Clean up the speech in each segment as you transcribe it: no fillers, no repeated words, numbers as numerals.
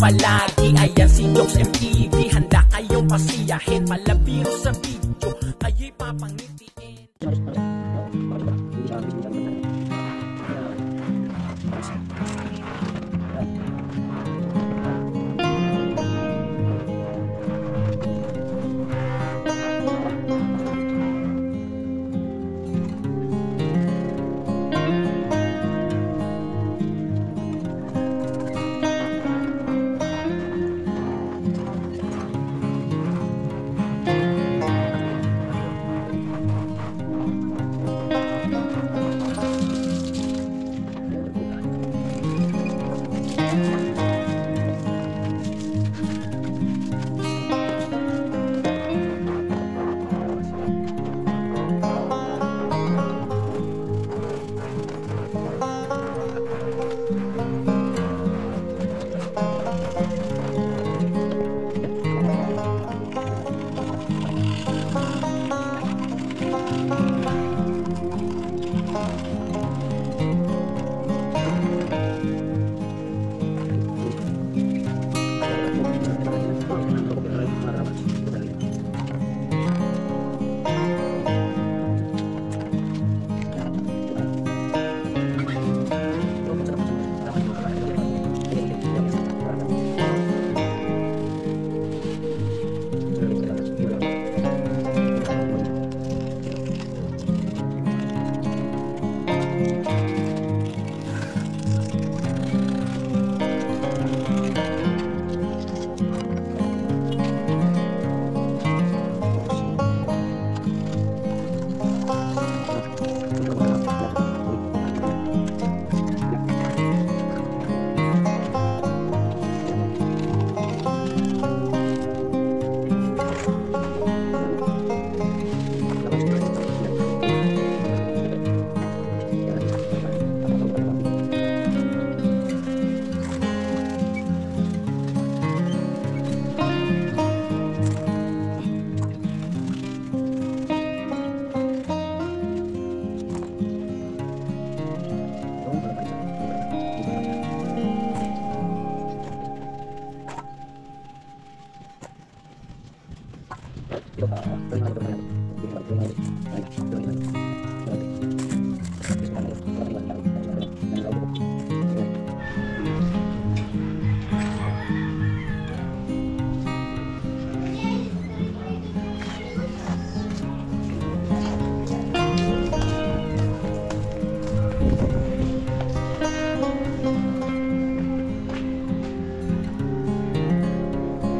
palagi. Ayan si Jokes MTV, handa kayong pasiyahin. Malabiro sa video, kayo'y papangitiin.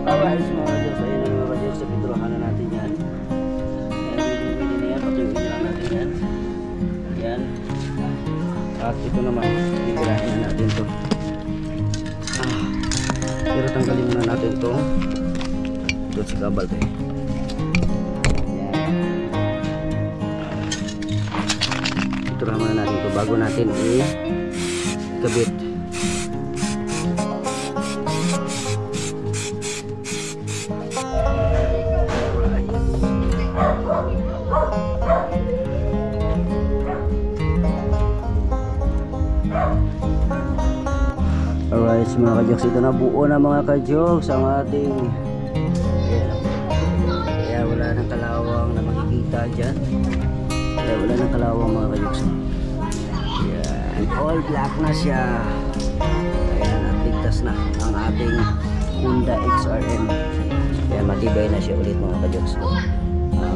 Alright, mga ka-Jokes, ayun na mga ka-Jokes, pinturahan na natin yan. Ayan, na yan, patuyuin na lang natin yan. Ayan. At ito naman, pinturahan na natin ito. Pero tanggalin muna natin ito. Ito si kabal ito eh. Ayan. Pinturahan muna natin ito bago natin i-kabit. Alright mga ka-Jokes, ito na buo na mga ka-Jokes ang ating kaya wala nang kalawang na makikita dyan. Kaya wala nang kalawang mga ka-Jokes. Ayan, all black na siya. Ayan, at ligtas na ang ating Honda XRM. Kaya matibay na siya ulit mga ka-Jokes.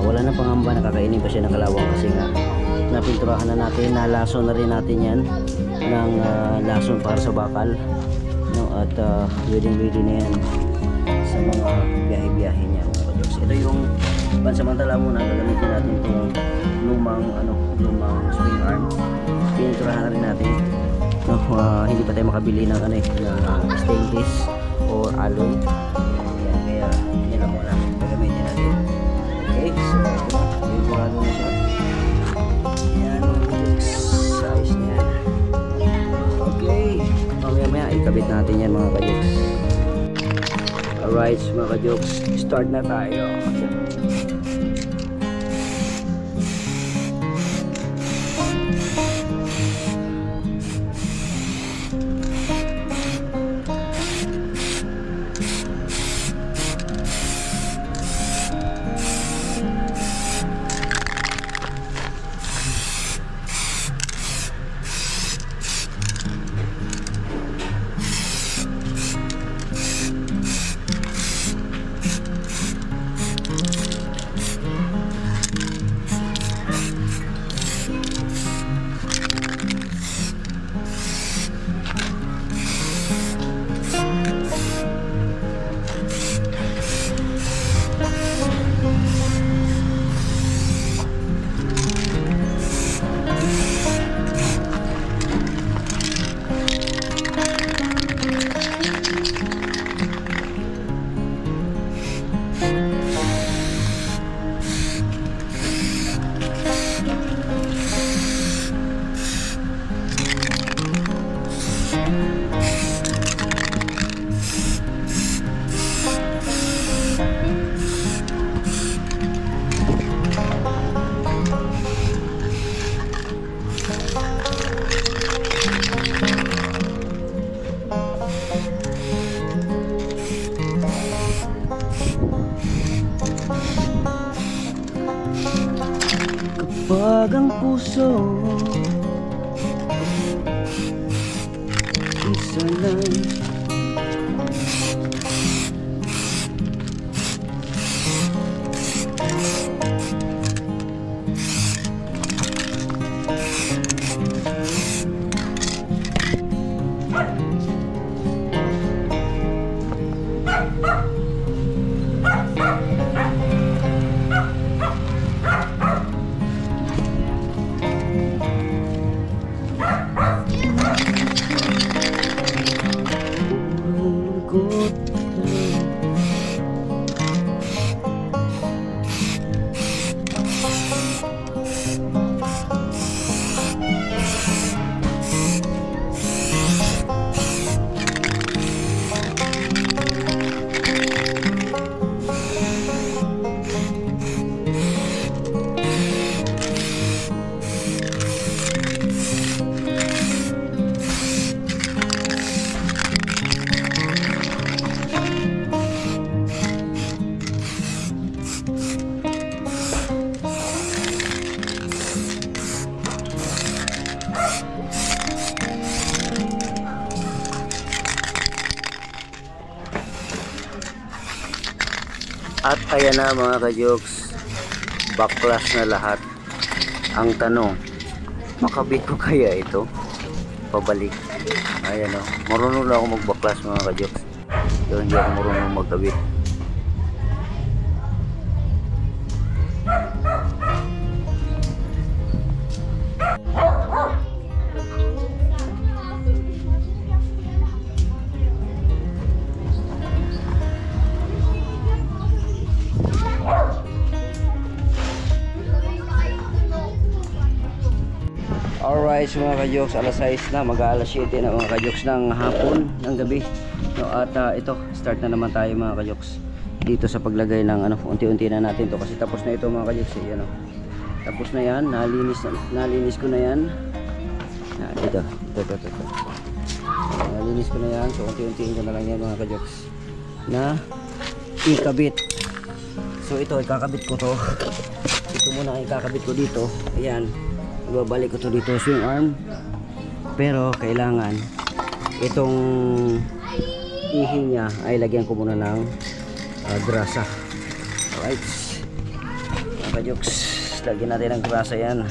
Wala na pangamba, nakakainin pa siya ng kalawang kasi nga napinturahan na natin, nalason na rin natin yan ng lason para sa bakal, no? At ready na yan sa mga biyahe-biyahe niya mga ka-Jokes. Ito yung pansamantala muna, gagamitin natin itong lumang swing arm. Pininturahan na rin natin, no? Hindi pa tayo makabili ng stainless or alloy. Yan, kaya yan lang muna gagamitin natin. Okay, so yung mga na siya. Yan mga size niya. Okay, mamaya ikabit natin yan mga ka-Jokes. Alright mga ka-Jokes, start na tayo. Kapag ang puso isa lang, lungkot lang. At ayan na mga ka-jokes, baklas na lahat. Ang tanong, makabit ko kaya ito? Pabalik. Ayan o, marunong lang ako magbaklas mga ka-jokes. Pero hindi ako marunong magkabit. Alright, so mga ka-jokes, alas 6 na, mag-alas 7 na mga ka-jokes ng hapon, ng gabi. No, at ito, start na naman tayo mga ka-jokes dito sa paglagay ng ano, unti-unti na natin to kasi tapos na ito mga ka-jokes, yan, tapos na yan, nalinis ko na yan. Ito. Nalinis ko na yan, so unti-untiin ko na lang yan mga ka-jokes na ikabit. So ito, ikakabit ko to. Ito muna ikakabit ko dito. Ayan, ibabalik ko to dito, swing arm. Pero kailangan itong ihi niya ay lagyan ko muna ng grasa. Alright mga ka-jokes, lagyan natin ng grasa yan.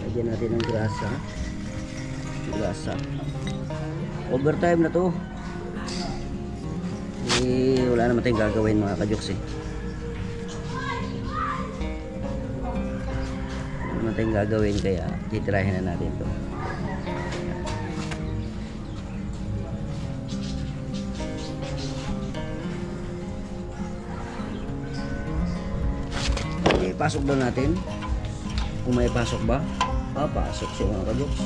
Lagyan natin ng grasa. Overtime na to. Wala naman tayong gagawin mga ka-jokes wala naman tayong gagawin, kaya titirahin na natin to. Okay, pasok daw natin kung may pasok ba. Pasok siya mga ka-jokes,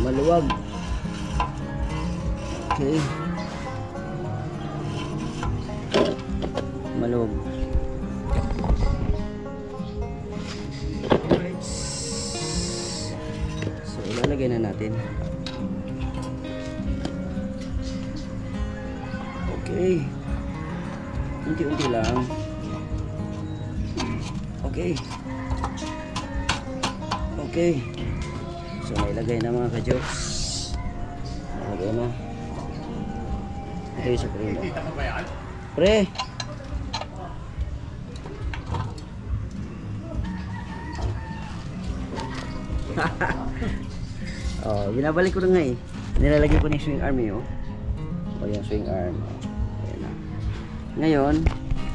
maluwag. Okay, maluwag. Alright, so ilalagay na natin. Okay, unti-unti lang. Okay, so nailagay na mga ka-jokes. Nailagay na. Ito yung sa primo. Pre! Binabalik ko na nga eh. Nilalagay ko na yung swing arm yung swing arm. Ayan na. Ngayon,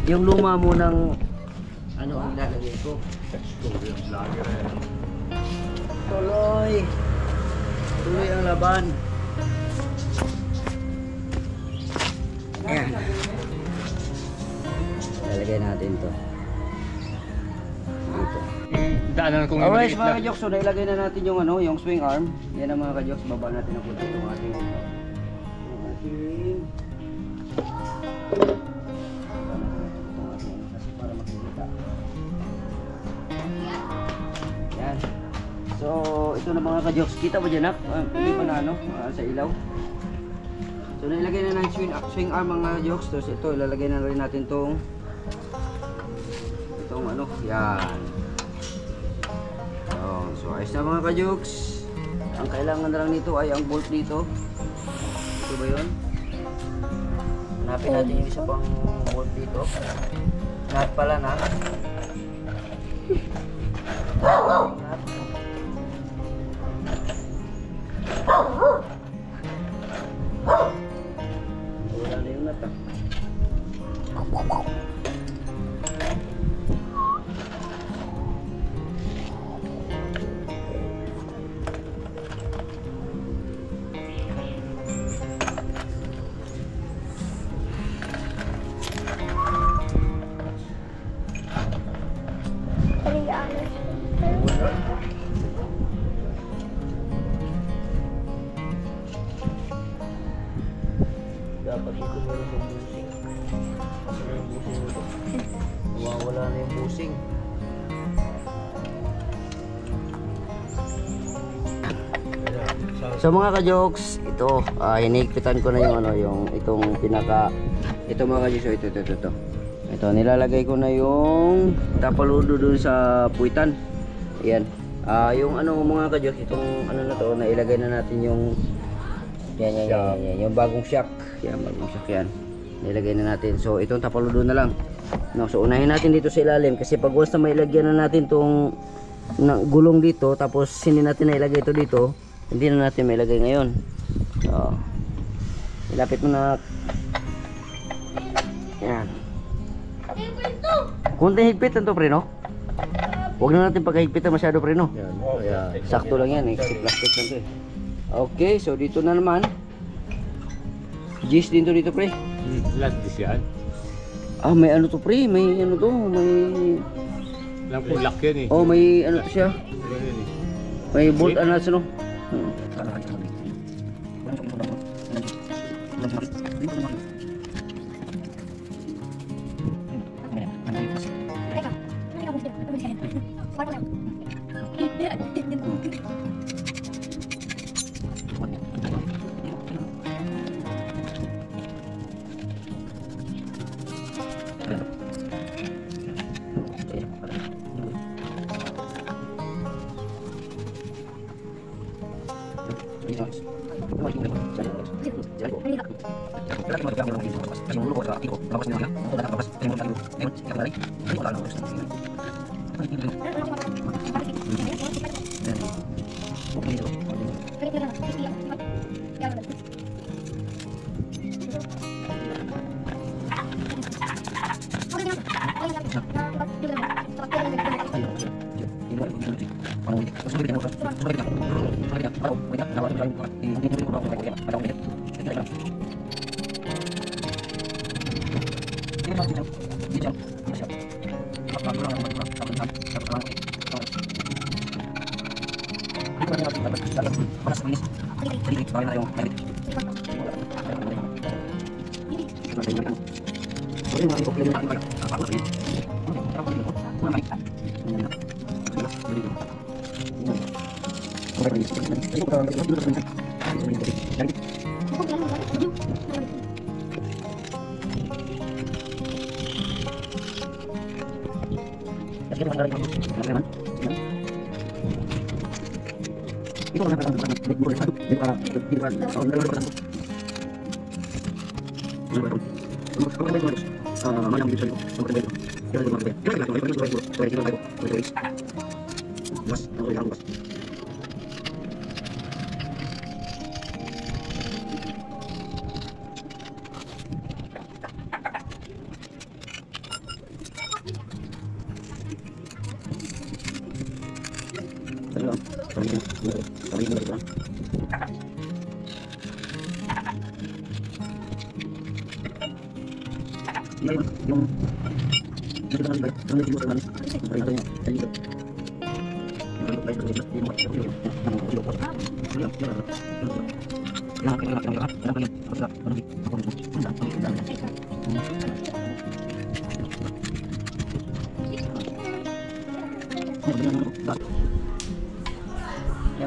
yung luma mo ng ano ang ilalagay ko. Tuloy ang laban. Ayan. Lalagay natin to. Dito. Daanan kong Alright mga kajoks, so nailagay na natin yung ano, yung swing arm. Yan ang mga kajoks, baba natin ang punta yung ating kasi para makikita. Yan. So ito na mga kajoks, kita ba dyan hindi pa na ano, sa ilaw. So nailagay na ng swing arm mga kajoks. Tapos ito ilalagay na rin natin itong ano, yan. So ayos na mga kajoks. Ang kailangan na lang nito ay ang bolt dito. Ito ba yun? Hanapin natin yung isa pang bolt dito. Nut pala na. Wala na yung nut. Dapat ito meron yung busing. Kasi yung busing ito. Nawawala na yung busing. So mga ka-jokes, ito hinigpitan ko na yung ano, yung itong pinaka ito mga ka-jokes, ito. Ito nilalagay ko na yung tapaludo dun sa puwitan. Ayan. Yung ano mga ka-jokes, itong ano na to, nailagay na natin yung yan, yung bagong shock. Yan, bagong shock yan. Nilagay na natin. So, itong tapaludo na lang. No, so, unahin natin dito sa ilalim. Kasi pag once na mailagyan na natin itong gulong dito, tapos hindi natin nailagay ito dito, hindi na natin mailagay ngayon. So, ilapit mo na. Yan. Kunting higpit ito, pre, no? Huwag na natin pagkahigpitan masyado, pre, no? Yan. Sakto lang yan, eh. Kasi plastic lang ito, eh. Okay, so dito na naman. Gis din to dito, pre. Last dis yan. May ano to, pre. May ano to, may... Lang po lock yan eh. Oh, may ano to siya. Yan eh. May bolt ano sa no. Yan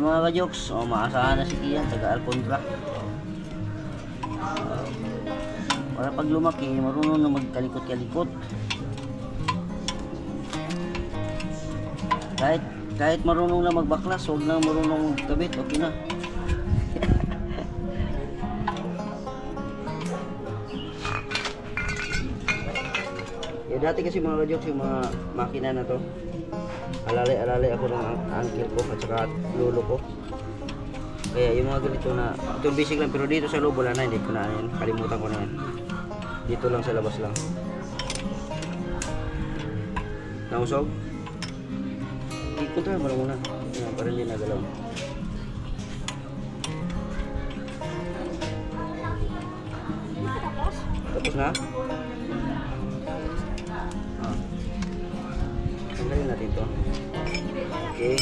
mga ka-jokes, maasahan na si Kian, taga Alcondra. Para pag lumaki, marunong na magkalikot-kalikot. Kahit marunong na magbaklas, huwag na marunong magkabit, okay na. Dati kasi mga ka-jokes, yung mga makina na to, alalay ako ng uncle ko at saka lolo ko. Kaya yung mga ganito na, ito basic lang, pero dito sa loob wala na, hindi ko na yan, kalimutan ko na yan. Dito lang sa labas lang. Nausog? Ikot tayo muna. Yan, para hindi nagalaw. Tapos na? Tanggalin natin to. Okay.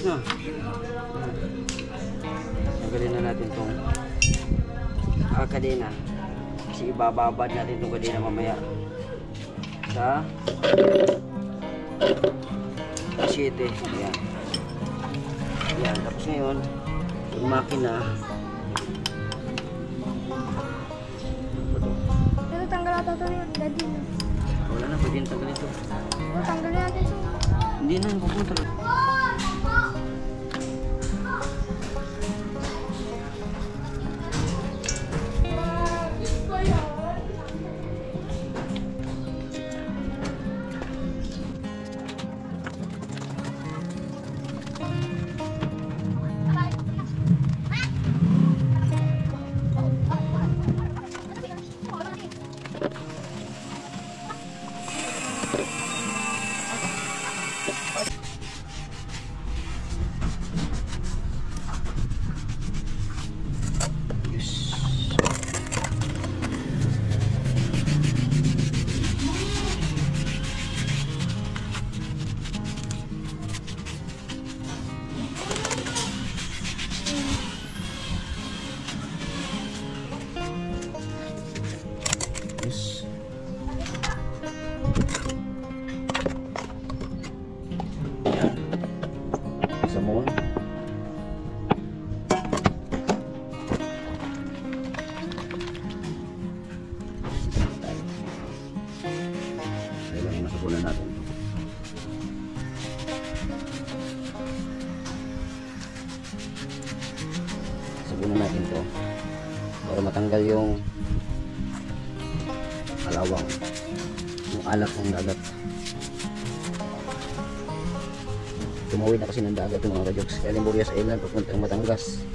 No. Tanggalin na natin tong kadena. Kasi ibababad natin tong kadena mamaya sa 7. Ayan. Ayan. Tapos ngayon, yung makina. Ito tanggal ata ito yung daddy na. Wala na, pwede na tanggalin ito. Tanggalin natin ito. Hindi na, pupunta lang. Samon. Kailangan nasabunan natin. Sabunan natin to para matanggal yung kalawang, yung alak ng dagat. Tumawid na kasi ng dagat yung mga ka-jokes. Kaya Limburgas Island papuntang Batangas.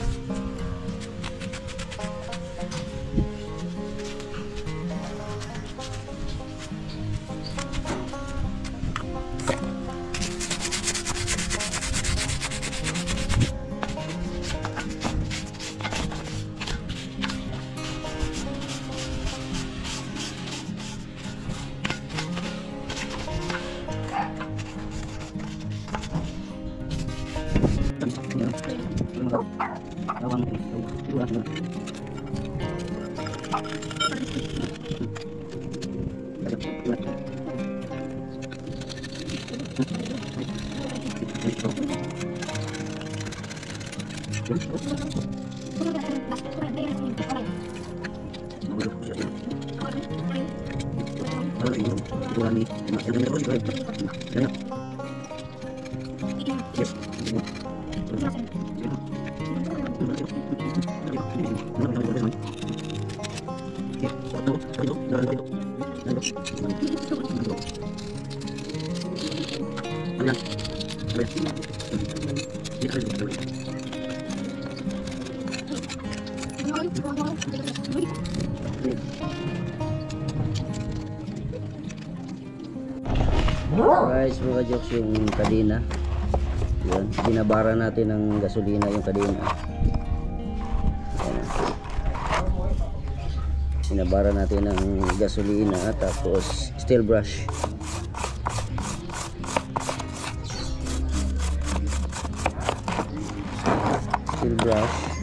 Guys, mga jokes, yung kadena. Yan, binabara natin ng gasolina yung kadena. Yan. Sinabara natin ng gasolina tapos steel brush. Steel brush.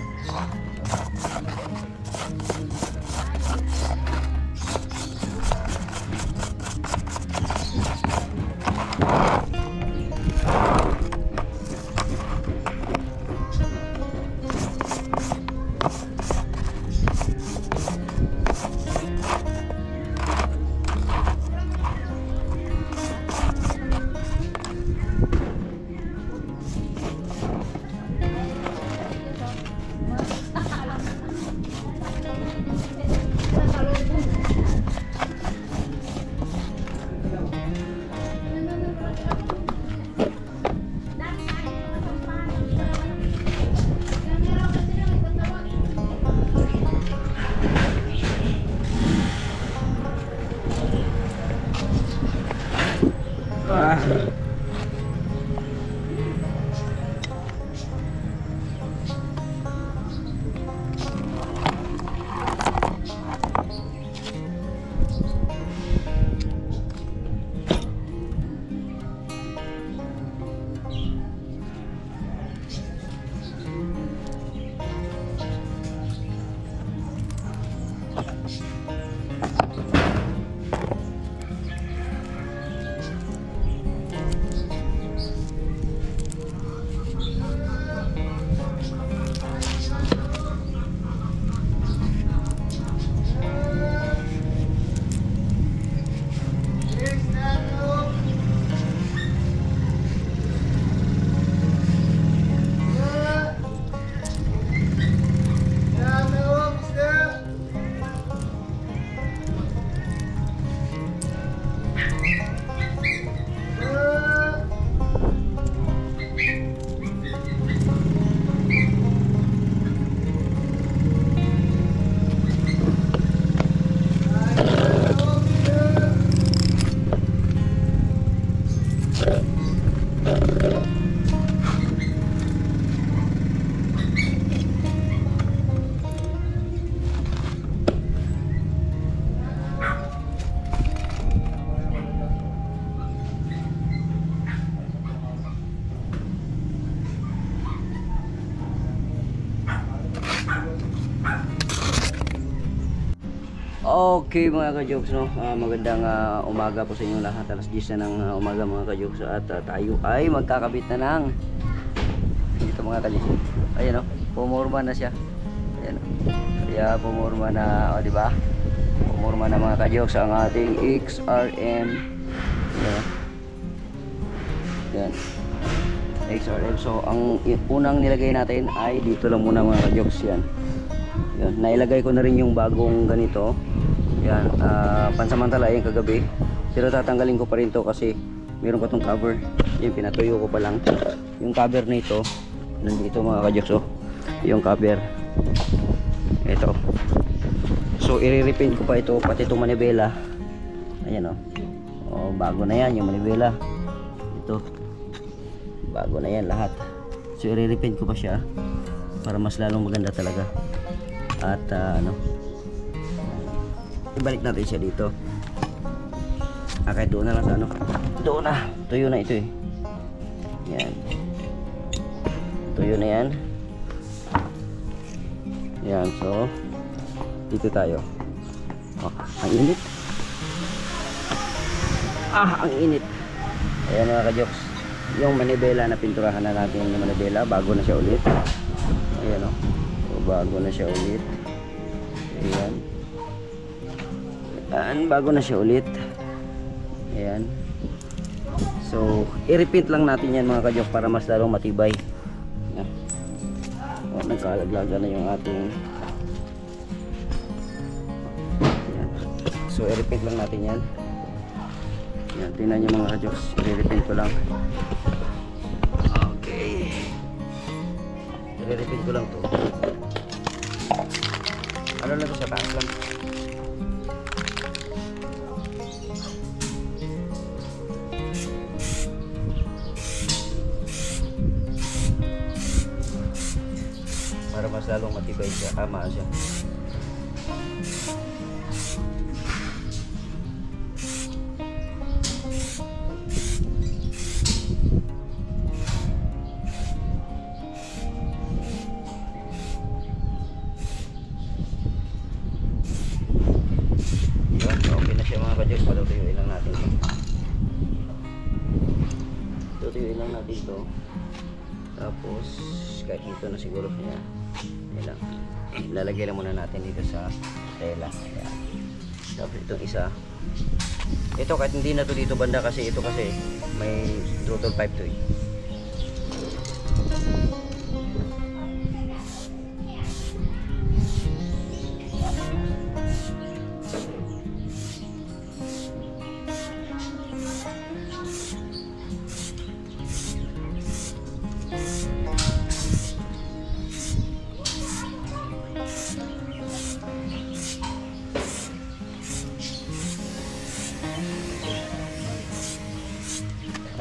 Okay mga ka-jokes, no? Magandang umaga po sa inyong lahat. Alas 10 na ng umaga mga ka-jokes. At tayo ay magkakabit na ng dito mga ka-jokes. Ayan, no? Pumurma na siya. Ayan, no? Kaya pumurma na, o diba? Pumurma na mga ka-jokes ang ating XRM. Ayan. Ayan. XRM. So ang unang nilagay natin ay dito lang muna mga ka-jokes. Yan. Yan. Nailagay ko na rin yung bagong ganito. Yan, pansamantala yung kagabi. Pero tatanggalin ko pa rin to kasi meron pa tong cover. Yung pinatuyo ko pa lang. Yung cover nito nandito mga ka-jokes, oh. Yung cover ito. So i-repaint ko pa ito, pati itong manibela. Ayan, oh. Oh, bago na yan yung manibela. Ito. Bago na yan lahat. So i-repaint ko pa siya para mas lalong maganda talaga. At ano, ibalik natin siya dito. Kahit doon na lang sa ano. Doon na. Tuyo na ito eh. Yan. Tuyo na yan. Yan. So dito tayo. Oh, ang init. Ang init. Ayan mga ka-jokes. Yung manibela na pinturahan na natin yung manibela. Bago na siya ulit. Ayan, oh. So, bago na siya ulit. Ayan. Bago na siya ulit. Ayan. So i-repeat lang natin yan mga ka-jokes para mas lalong matibay. O, nagkalaglaga na yung ating. Ayan. So i-repeat lang natin yan. Ayan, tingnan nyo mga ka-jokes. I-repeat ko lang. Okay. I-repeat ko lang to. Ano lang to, sa taas lang. Para mas lalong matibay siya, tama siya. Okay na siya mga ka-Jogs. Patutuyuin lang natin ito. Tutuyuin lang natin ito. Tapos kahit dito na siguro kaya yan lang. Lalagay lang muna natin dito sa tela. Ayan. Tapos itong isa, ito kahit hindi na to dito banda kasi ito kasi may throttle pipe to eh.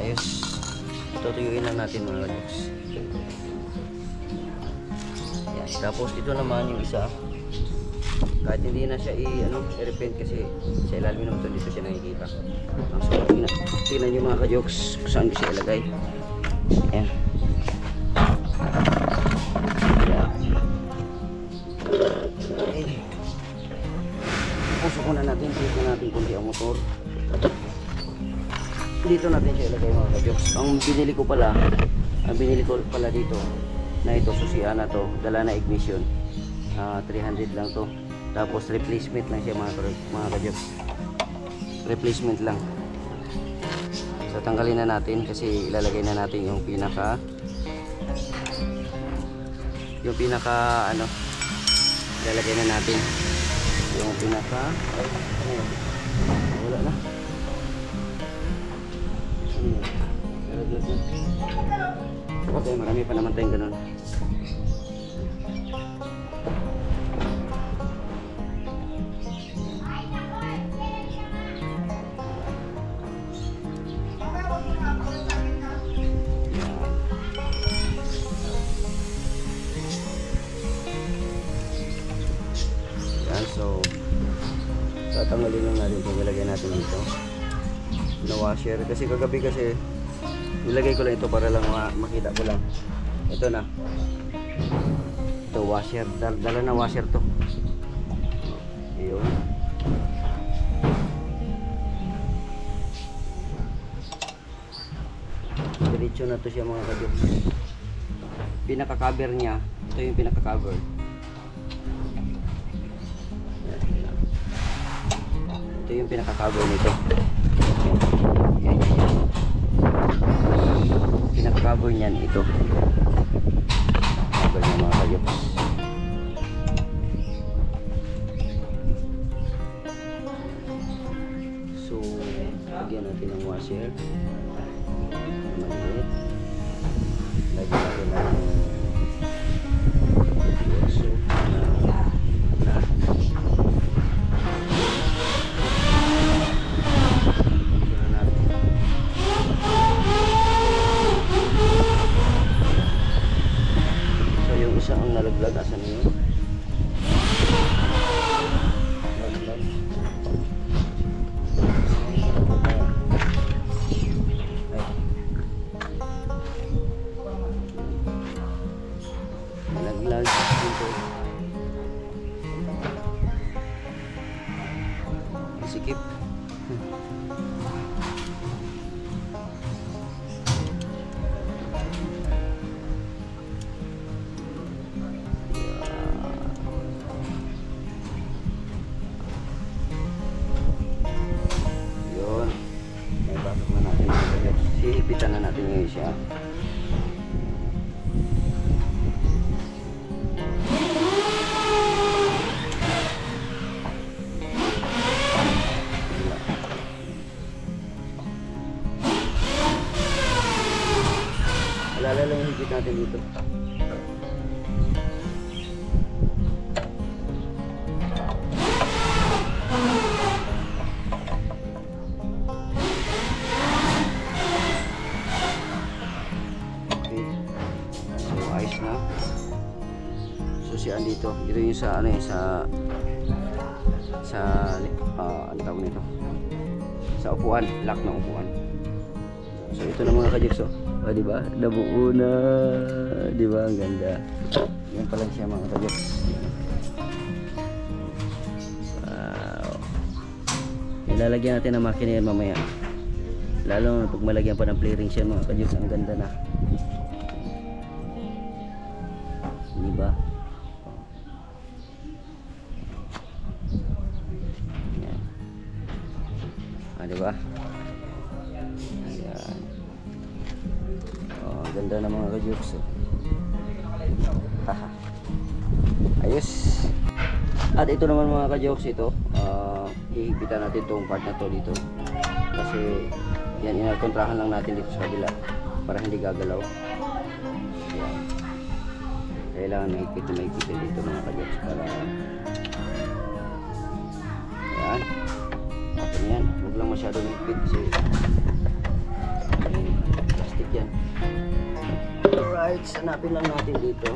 Ayos. Tutuyuin lang natin mga ka-Jogs. Ayan. Tapos ito naman yung isa. Kahit hindi na siya i-repaint kasi sa ilalim naman ito, dito siya nakikita. So, tingnan nyo mga ka-Jogs kung saan ko siya ilagay. Ayan. Ayan. Pusok muna natin. Pusok natin kunti ang motor. Dito natin siya ilagay mga ka-Jogs. Ang binili ko pala dito na ito, susian na to, dala na ignition. 300 lang to. Tapos replacement lang siya mga ka-Jogs. Replacement lang. So tanggalin na natin kasi ilalagay na natin yung pinaka ilalagay na natin yung pinaka wala na. Okay, marami pa naman tayong ganun. Yan, so tatanggalin lang natin ito, ilagay natin dito na washer kasi kagabi kasi nilagay ko lang ito para lang makita ko lang. Ito na, ito washer, dala na washer to. Ayun. Diretso na to siya mga ka-Jogs. Pinaka-cover niya, ito yung pinaka-cover. Ito yung pinaka-cover nito. Yan. Pinaka-cover niyan ito. Cover niya mga ka-Jogs. So, lagyan natin ng washer. Maliit. Lagyan natin ng so, yung isa ang nalaglag, asan yun? Nalaglag. Nalaglag dito. Sikip. Hihipitan na natin yung siya. Alala lang yung higit natin dito. Susian dito. Ito yung sa ano eh, sa sa ano tawag nito, sa upuan, lock ng upuan. So ito na mga kajuks, oh, di ba? Nabuo na, di ba? Ang ganda. Yan pa lang siya mga kajuks. Wow. Ilalagyan natin ang makina yan mamaya. Lalo na pag malagyan pa ng play ring siya mga kajuks, ang ganda na. Di ba? Yan. Di ba? Ayan. Oh, ganda na mga kajuks. Haha. Ayos. At ito naman mga kajoks, ito hihipitan natin itong part na to dito kasi yan, inakontrahan lang natin dito sa kabila para hindi gagalaw. Yan. Kailangan mahigpit dito mga kajoks para yan. Atin yan, huwag lang masyado mahigpit kasi plastic yan. Alright, sanapin lang natin dito.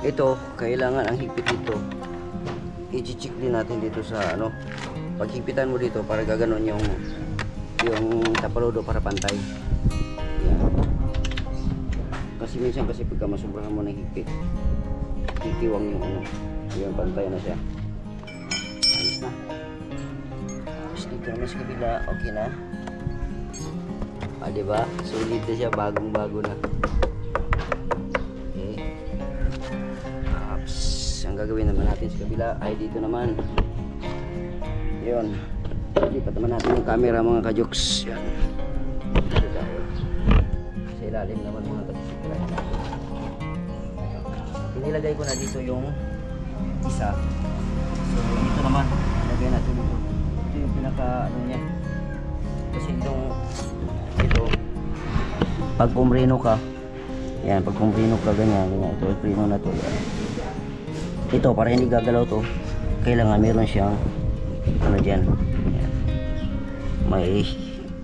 Ito, kailangan ang higpit dito. I-check din natin dito sa ano. Paghipitan mo dito para gaganon yung tapaludo para pantay. Yan. Kasi minsan pagka masubrahan mo ng higpit, titiwang yung ano, yung pantay na siya. Ayos na. Tapos dito naman sa kabila, okay na. Diba? Sulit na siya, bagong-bago na. Ang gagawin naman natin sa kabila ay dito naman. Yun. Lipat naman natin yung camera mga kajoks. Yan. Dito tayo. Sa ilalim naman mga kajoks. Inilagay ko na dito yung isa. So dito naman. Ilagay natin dito. Ito yung pinaka ano niya. Kasi ito pag pumreno ka. Yan. Pag pumreno ka ganyan. Ito yung preno na to. Yan. Ito para hindi gagalaw to, kailangan meron siyang ano dyan. Ayan.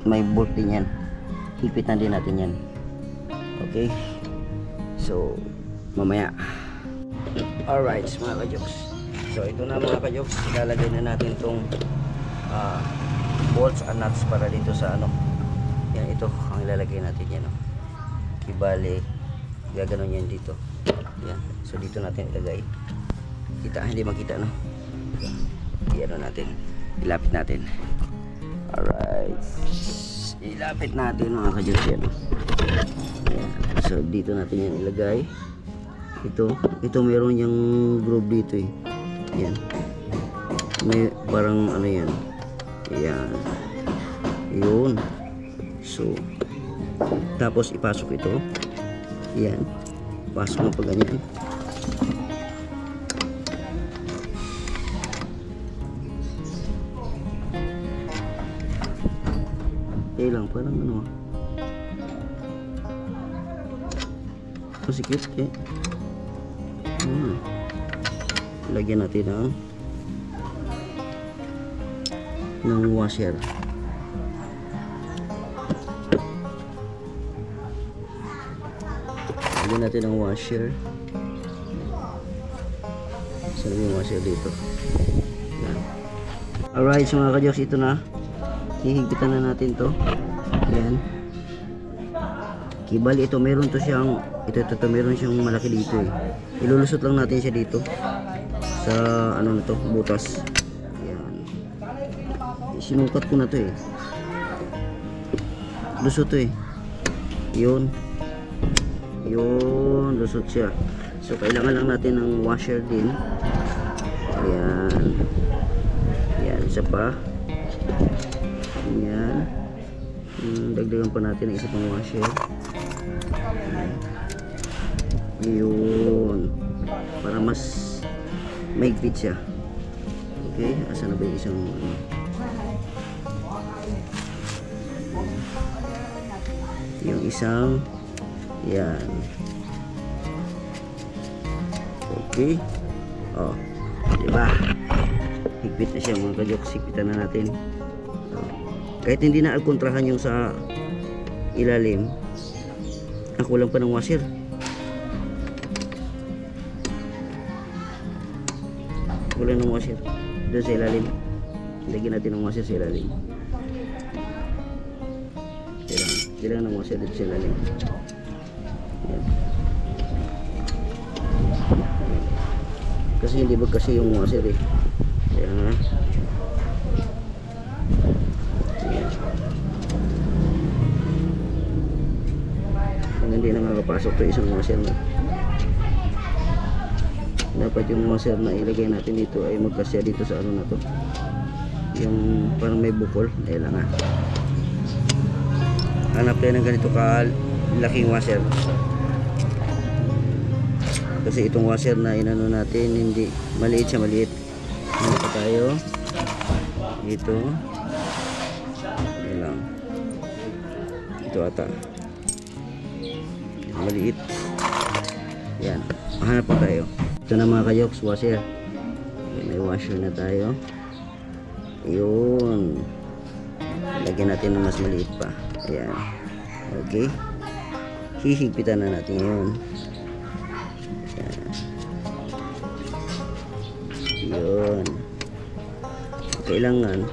May bolt din yan. Hipitan din natin yan. Okay, so mamaya. Alright mga kajoks, so ito na mga kajoks, ilalagay na natin tong bolts and nuts para dito sa ano. Yan, ito ang ilalagay natin yan, ibali gaganon yan dito. Yan, so dito natin ilagay. Kita, hindi makita, no? I-ano natin, ilapit natin. Alright, ilapit natin mga kajoks yan. Ayan. So dito natin yan ilagay. Ito meron yung groove dito eh. Yan, may parang ano yan. Ayan, yun. So tapos ipasok ito. Yan, pasok mo pag ganyan. Lang parang ano masikip eh. Lagyan natin ng washer. Lagyan natin ng washer. Saan yung washer dito? Yan. Alright, so mga kajoks, ito na. Hihigpitan na natin to. Yan. Kibali ito, meron to siyang meron siyang malaki dito eh. Ilulusot lang natin siya dito sa ano na to, butas. Yan. Sinukat ko na to eh. Lusot to eh. Yun, lusot siya. So kailangan lang natin ng washer din. Ayan. Yan, isa pa. Yan. Dagdagan pa natin ang isa pang washer. Yun. Para mas mahigpit siya. Okay, asa na ba yung isang Yung isang, yan. Okay. Oh, diba? Higpit na siya mga kajoks. Higpitan na natin. Oh. Kahit hindi na kontrahan yung sa ilalim, ako lang pa ng washer. Wala ng washer doon sa ilalim. Lagyan natin ng washer sa ilalim. Kailangan ng washer dito sa ilalim. Yan. Kasi hindi ba kasi yung washer eh. Kaya nga. Kung hindi na makapasok to isang washer na. Dapat yung washer na ilagay natin dito ay magkasya dito sa ano na to, yung parang may bukol. Dahil lang hanap tayo ng ganito laking washer, kasi itong washer na inano natin hindi maliit siya, maliit. Hanap pa tayo dito. Dahil lang ito ata maliit. Yan, hanap pa tayo. Ito na mga kayoks, washer. May washer na tayo. Yun. Lagyan natin ng mas maliit pa. Ayan. Okay. Hihigpitan na natin yun. Ayan. Yun. Kailangan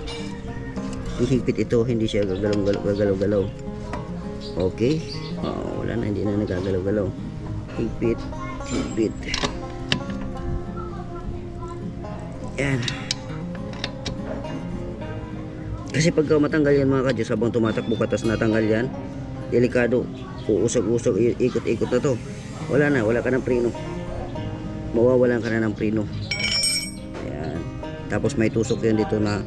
yung higpit ito, hindi siya gagalaw-galaw. Okay. Oh, wala na, hindi na nagagalaw-galaw. Higpit. Higpit. Yan. Kasi pagka matanggal yan mga kadyos, habang tumatakbo ka tas natanggal yan, delikado, uusog-usog, ikot-ikot na to. Wala na, wala ka ng preno, mawawalan ka na ng preno. Ayan. Tapos may tusok yan dito na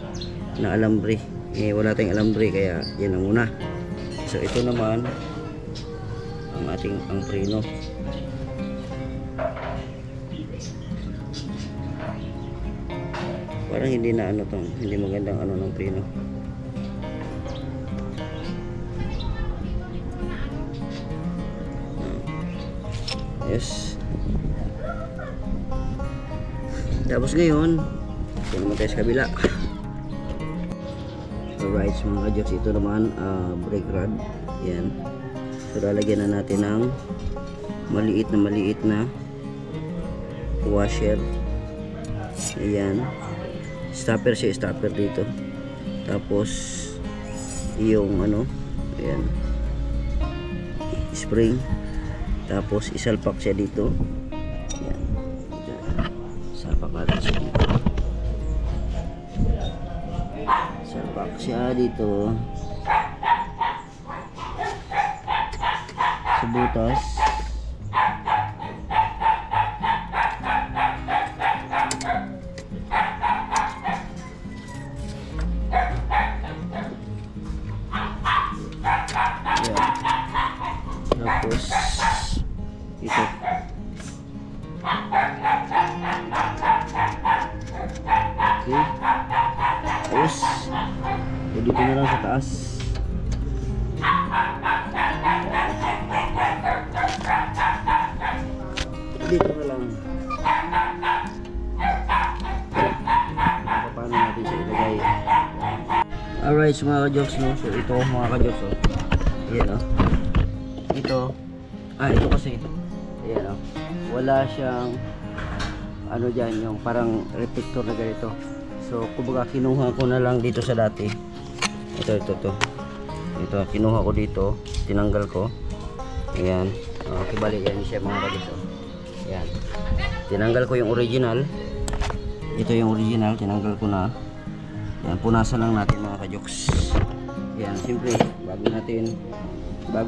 alambre. Wala tayong alambre, kaya yan ang muna. So ito naman ang ating preno. Parang hindi na ano to, hindi magandang ano ng preno. Yes. Tapos ngayon, ito naman tayo sa kabila. Alright, mga kadyos, ito naman brake rod. Yan. So lalagyan na natin ng maliit na washer. Ayan. Stopper siya, stopper dito. Tapos yung ano, ayan, spring. Tapos isalpak siya dito. Ayan. Salpak natin siya dito. Salpak siya dito sa butas. Tapos ito. Okay. Tapos dito na lang sa taas. Dito na lang. Paano natin siya ilagay? Alright, so mga ka-jokes, no? So ito mga ka-jokes, oh. Ayan, oh. Ito kasi ayan, oh. Wala siyang ano dyan, yung parang reflector na ganito. So kumbaga kinuha ko na lang dito sa dati. Ito kinuha ko dito, tinanggal ko. Ayan, kibali yan siya mga ka-jokes, oh. Ayan, tinanggal ko yung original. Ito yung original, tinanggal ko na. Ayan, punasan lang natin mga ka-jokes. Ayan, simple, bago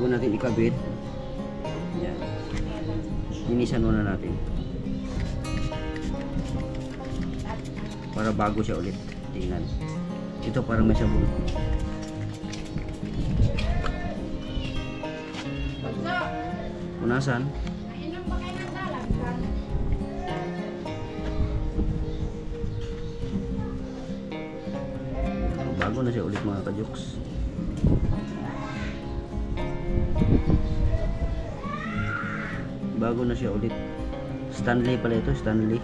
natin ikabit, yan, linisan muna natin para bago siya ulit. Tingnan, ito parang may sabon. Punasan. Bago na siya ulit mga ka-jokes. Bago na siya ulit. Stanley pala ito, Stanley.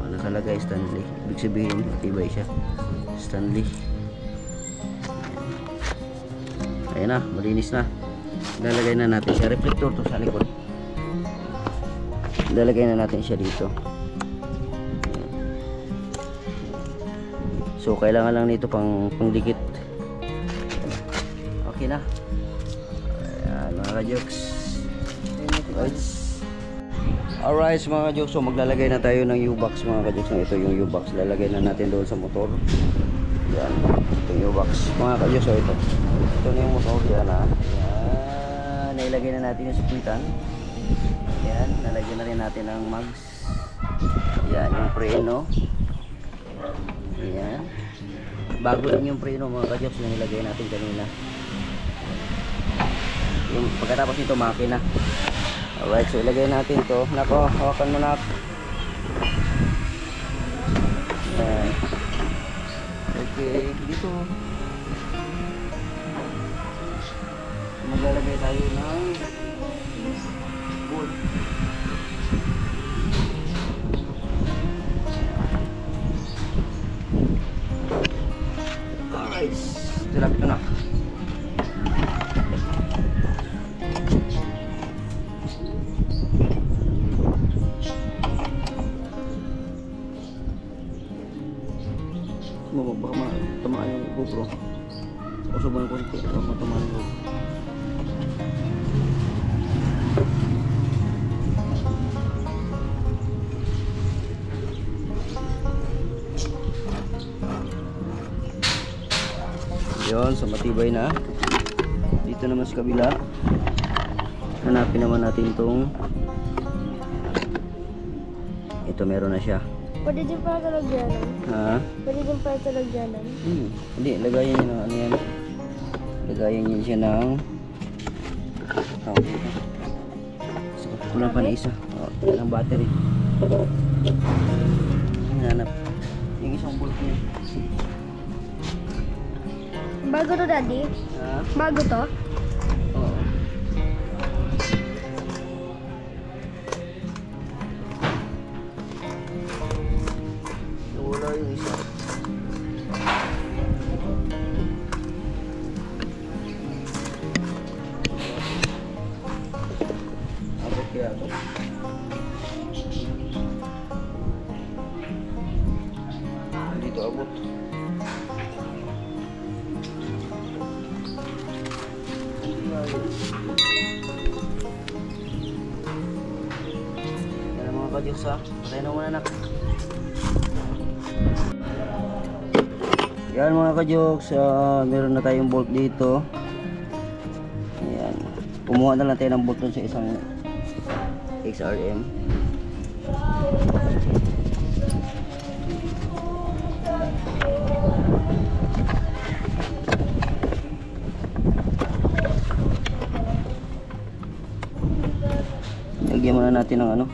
Nakalagay Stanley. Ibig sabihin, matibay siya. Stanley. Ayan na, malinis na. Lalagay na natin siya. Reflector to sa likod. Lalagay na natin siya dito. So kailangan lang nito pang dikit. Okay na. Ayan mga ka-jokes. Alright mga ka-jokes, so maglalagay na tayo ng U-box mga ka-jokes. Ito yung U-box, lalagay na natin doon sa motor. Yan, ito yung U-box mga ka-jokes. So ito na yung motor. Yan ha. Yan, nailagay na natin yung suplitan. Yan, nalagyan na rin natin ang mags. Yan, yung preno. Yan, bago lang yung preno mga ka-jokes na nilagay natin kanina. Yung pagkatapos nito makina. Alright, so ilagay natin to. Nako, hawakan mo na. Yan. Okay, dito maglalagay tayo ng bolt. Alright, lapit na. Baka matamaan yung GoPro. Usuban ko ito. Baka matamaan yung GoPro. Yun, so matibay na. Dito naman sa kabila. Hanapin naman natin itong ito, meron na siya. Pwede din pala talagyanan. Ha? Pwede din pala talagyanan. Hindi, lagayan niya ng ano yan. Lagayan niya siya ng so, kulang pa na isa. Ng battery. Hinanap. Yung isang bolt niya. Bago to, Daddy? Ha? Bago to? Oo. Wala yung isa. Abot kaya ito? Dito abot. Yan mga ka-jokes ha. Patay na muna nak. Yan mga ka-jokes, meron na tayong bolt dito. Ayan. Kumuha na lang tayo ng bolt dun sa isang XRM. Lagyan muna natin ng ano.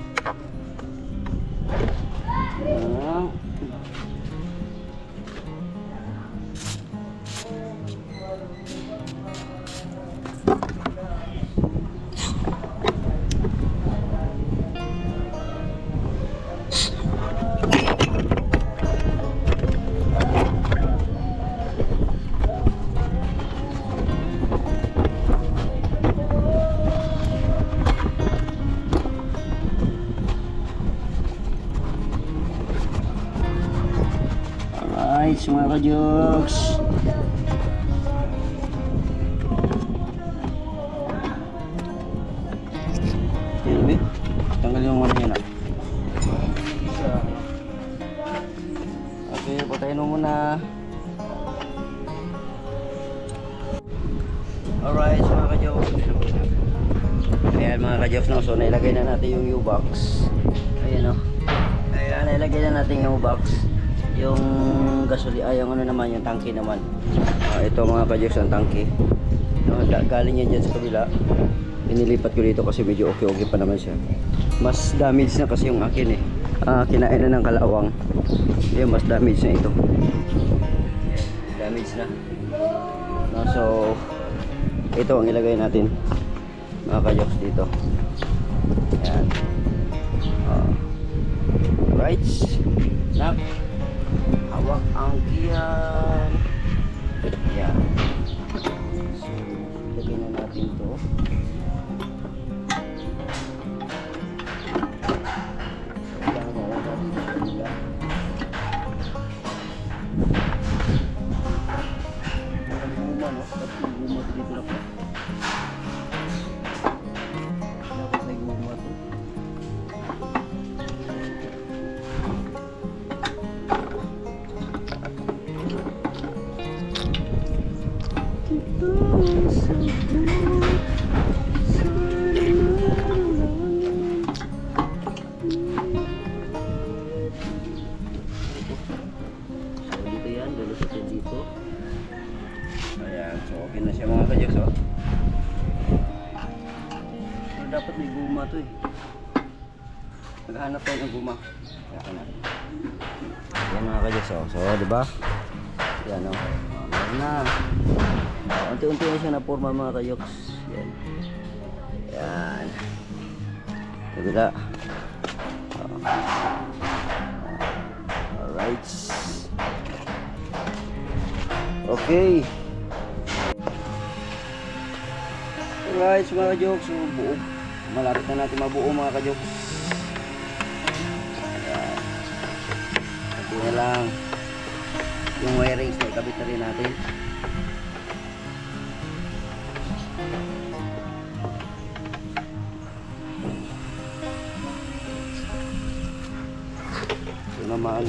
Alright, mga ka-jokes. Yan, wait. Tanggal yung ano yan. Okay, patayin mo muna. Alright, mga ka-jokes. Ayan mga ka-jokes, no? So nailagay na natin yung U-box. Ayan o. Ayan, nailagay na natin yung U-box. Yung yung ano naman, yung tangke naman. Ito mga ka-jokes, ang tangke. No, galing yan dyan sa kabila. Inilipat ko dito kasi medyo okay pa naman siya. Mas damage na kasi yung akin eh. Kinain na ng kalawang. Yung mas damage na ito. Damage na. No, so ito ang ilagay natin mga kayoks dito. Yan. Right. Nak. Hawak ang kiyan. Yan. So, ilagay na natin to. Ayan, so okay na siya mga kajoks, oh. Pero dapat may guma to eh. Naghahanap tayo ng guma. Kaya na. Ayan mga kajoks, oh. So, diba? Ayan, oh. Meron na. Unti-unti na siya na-forma mga kajoks. Ayan. Ayan. Kabila. Alright. Okay. Alright, mga kajoks, so buo. Malapit na natin mabuo mga kajoks. Ayan. Ito na lang yung wirings na ikabit na rin natin. Ito naman.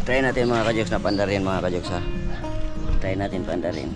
Try natin mga kajoks na pandarin mga kajoks ha. Try natin pandarin.